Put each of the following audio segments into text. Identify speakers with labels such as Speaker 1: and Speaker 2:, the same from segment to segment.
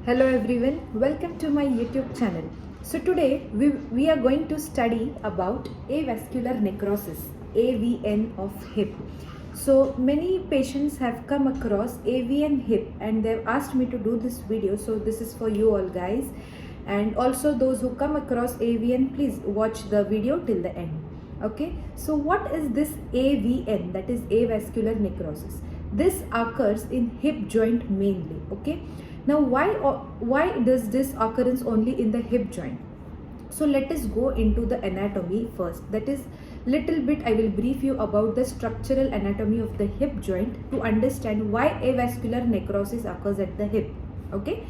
Speaker 1: Hello everyone, welcome to my YouTube channel. So today we are going to study about avascular necrosis, AVN of hip. So many patients have come across AVN hip and they've asked me to do this video. So this is for you all guys, and also those who come across AVN, please watch the video till the end. Okay, so what is this AVN, that is avascular necrosis? This occurs in hip joint mainly. Okay, now why does this occurrence only in the hip joint? So let us go into the anatomy first. That is, little bit I will brief you about the structural anatomy of the hip joint to understand why avascular necrosis occurs at the hip. Okay,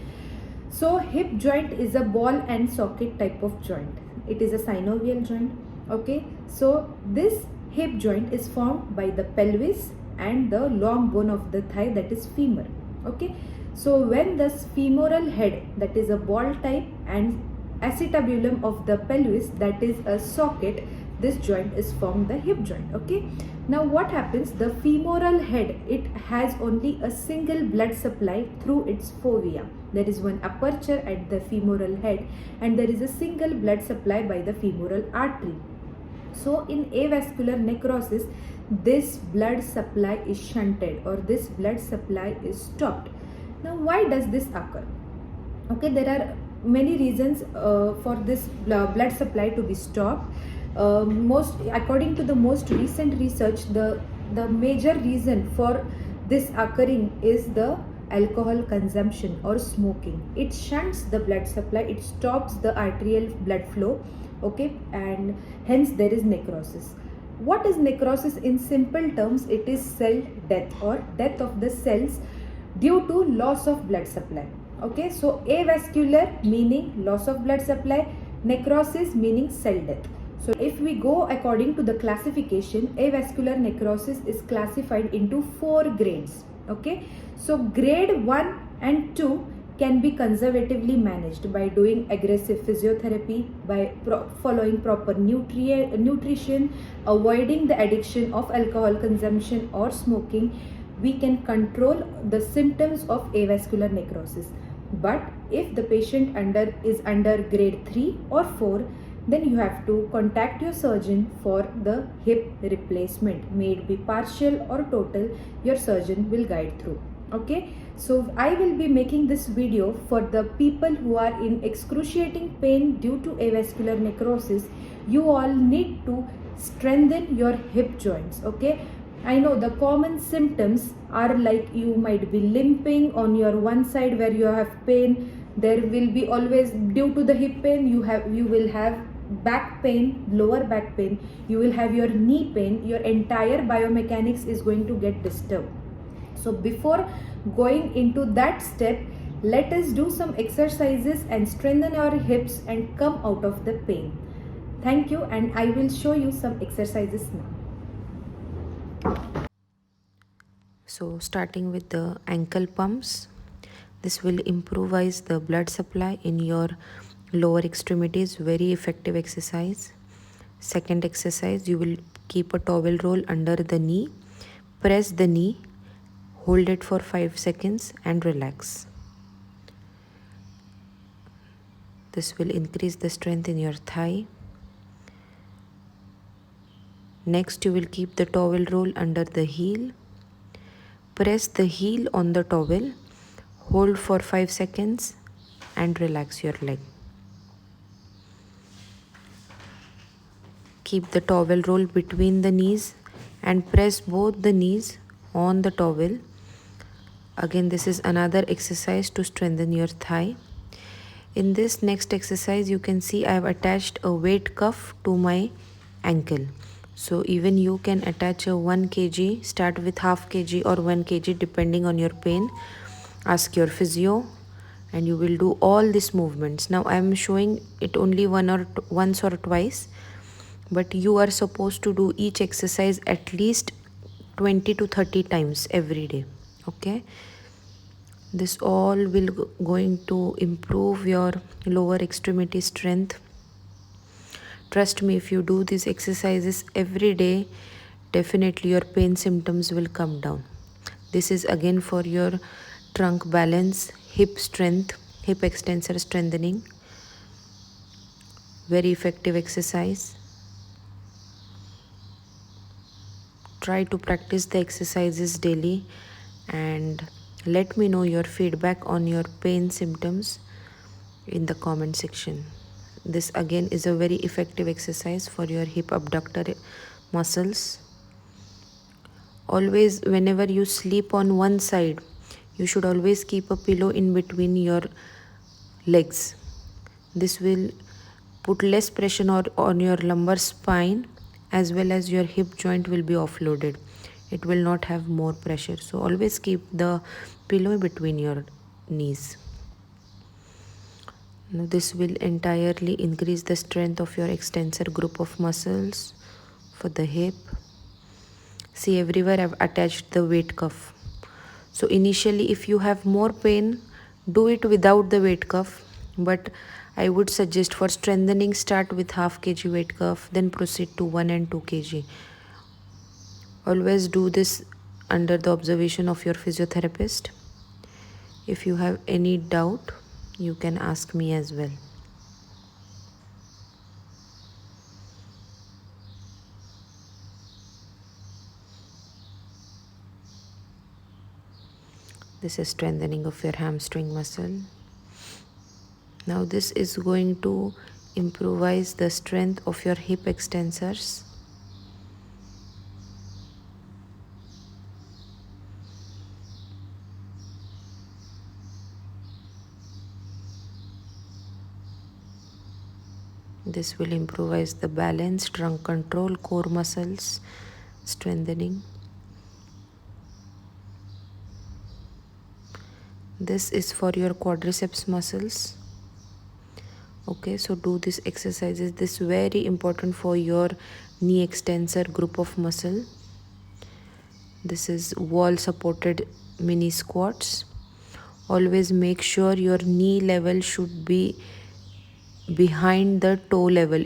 Speaker 1: so hip joint is a ball and socket type of joint. It is a synovial joint. Okay, so this hip joint is formed by the pelvis and the long bone of the thigh, that is femur. Okay, so when this femoral head, that is a ball type, and acetabulum of the pelvis, that is a socket, this joint is formed the hip joint. Okay, now what happens, the femoral head, it has only a single blood supply through its fovea. There is one aperture at the femoral head and there is a single blood supply by the femoral artery. So in avascular necrosis, this blood supply is shunted or this blood supply is stopped. Now why does this occur? Okay, there are many reasons for this blood supply to be stopped. According to the most recent research, the major reason for this occurring is the alcohol consumption or smoking. It shunts the blood supply, it stops the arterial blood flow. Okay, and hence there is necrosis. What is necrosis in simple terms? It is cell death or death of the cells due to loss of blood supply. Okay, so avascular meaning loss of blood supply, necrosis meaning cell death. So if we go according to the classification, avascular necrosis is classified into 4 grades. Okay, so grade 1 and 2 can be conservatively managed by doing aggressive physiotherapy, by following proper nutrition, avoiding the addiction of alcohol consumption or smoking. We can control the symptoms of avascular necrosis. But if the patient is under grade 3 or 4, then you have to contact your surgeon for the hip replacement. May it be partial or total, your surgeon will guide through. Okay, so I will be making this video for the people who are in excruciating pain due to avascular necrosis. You all need to strengthen your hip joints. Okay, I know the common symptoms are like you might be limping on your one side where you have pain. There will be always, due to the hip pain, you will have back pain, lower back pain, you will have your knee pain. Your entire biomechanics is going to get disturbed. So before going into that step, let us do some exercises and strengthen our hips and come out of the pain. Thank you, and I will show you some exercises now.
Speaker 2: So starting with the ankle pumps, this will improvise the blood supply in your lower extremities. Very effective exercise. Second exercise, you will keep a towel roll under the knee, press the knee, hold it for 5 seconds and relax. This will increase the strength in your thigh. Next, you will keep the towel roll under the heel. Press the heel on the towel, hold for 5 seconds and relax your leg. Keep the towel roll between the knees and press both the knees on the towel. Again, this is another exercise to strengthen your thigh. In this next exercise, you can see I have attached a weight cuff to my ankle. So even you can attach a 1 kg, start with half kg or 1 kg depending on your pain. Ask your physio and you will do all these movements. Now I am showing it only once or twice, but you are supposed to do each exercise at least 20 to 30 times every day. Okay, this all will going to improve your lower extremity strength. Trust me, if you do these exercises every day, definitely your pain symptoms will come down. This is again for your trunk balance, hip strength, hip extensor strengthening. Very effective exercise. Try to practice the exercises daily and let me know your feedback on your pain symptoms in the comment section. This again is a very effective exercise for your hip abductor muscles. Always, whenever you sleep on one side, you should always keep a pillow in between your legs. This will put less pressure on your lumbar spine, as well as your hip joint will be offloaded. It will not have more pressure. So always keep the pillow between your knees. Now this will entirely increase the strength of your extensor group of muscles for the hip. See, everywhere I've attached the weight cuff. So initially, if you have more pain, do it without the weight cuff. But I would suggest for strengthening, start with half kg weight cuff, then proceed to 1 and 2 kg. Always do this under the observation of your physiotherapist. If you have any doubt, you can ask me as well. This is strengthening of your hamstring muscle. Now this is going to improvise the strength of your hip extensors. This will improvise the balance, trunk control, core muscles, strengthening. This is for your quadriceps muscles. Okay, so do these exercises. This is very important for your knee extensor group of muscle. This is wall supported mini squats. Always make sure your knee level should be behind the toe level.